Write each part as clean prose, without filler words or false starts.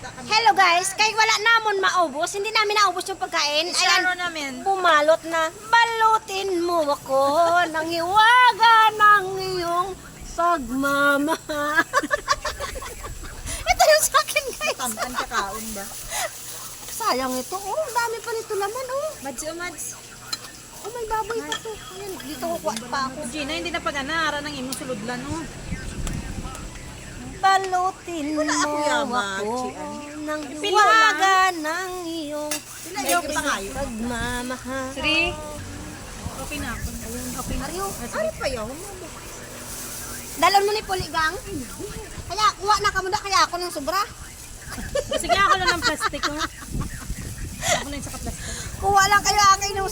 Hello guys, kay wala namon maubos, hindi namin naubos yung pagkain. Ayan namin. Bumalot na. Balutin mo ako ng hiwaga ng iyong pagmamahal. Ito yung sa akin guys. Tampan kakaon ba? Sayang ito. Oh, ang dami pa nito laman. Oh, Mads o Mads. oh may baboy pa to. Ayan, dito kukuha pa ako. Gina, hindi na pag-anara ng imong suludlan oh. Balutin mo ako ng hiwaga ng iyong pagmamahal. Three. Okay na ako. Okay na. Ariyo, Ano pa yun? dalon mo ni Puligang. Kaya, kuha na ka muna kaya ako ng sobra. Sige ako lang ng plastic oh. Ako lang sa plastic. Kuha lang kayo aking Gina,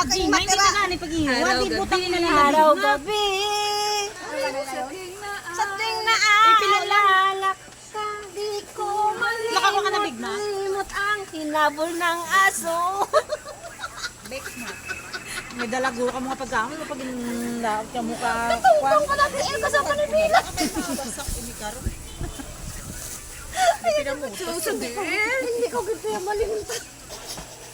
hindi matira. ka gani pag-iharaw. Di butang na araw gabi. Sa ting na aalala ka, di ko Nakakuha ka na big na? malimot ang hinabol ng aso. May dalago ka mga pagkaon pag inlaot ka mukha. Tutong pa natin el ka sa kanila. Hindi ko gito yung malimutan.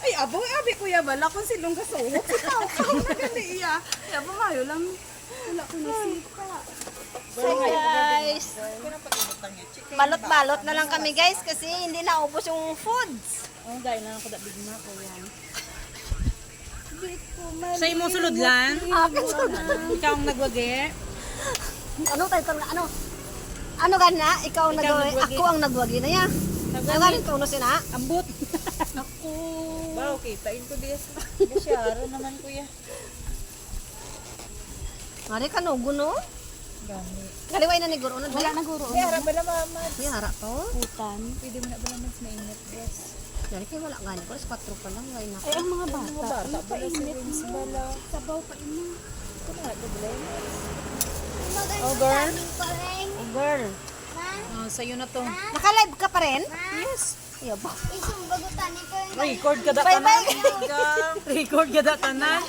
Ay, aboy, abi kuya bala kung silong kasuhot. Ikaw na gani iya. Ay, abo mayo lang. Wala ko nasita. So guys, balot-balot na lang kami guys kasi hindi naubos yung foods. Oh, gaya na ako da big na ko yan. Sa imong suludlan, ikaw ang nagwagi. Ano tayo na ano? Ano gana? Ikaw ang nagwagi. nagwagi. Ako ang nagwagi na ya. Ang galing tuno sina. Ambot. Ako. Ba, okay. Tain ko diya. Masyaro naman kuya. Mari ka no guno. Gani. Kaliway na ni guro. Wala na guro. Ay, harap ba na mama? Ni harap to. Putan. Pwede mo na ba naman mainit? Yes. Dari kay wala gani ko 4 pa lang ngay na. Ay, ang mga bata. Mga bata bala sa wings bala. Sabaw pa ina. Ito na, ito blend. Oh, girl. Oh, girl. Oh, sa'yo na to. Naka-live ka pa rin? Yes. Iya ba? Record ka da Bye-bye. tanan. Record ka da tanan.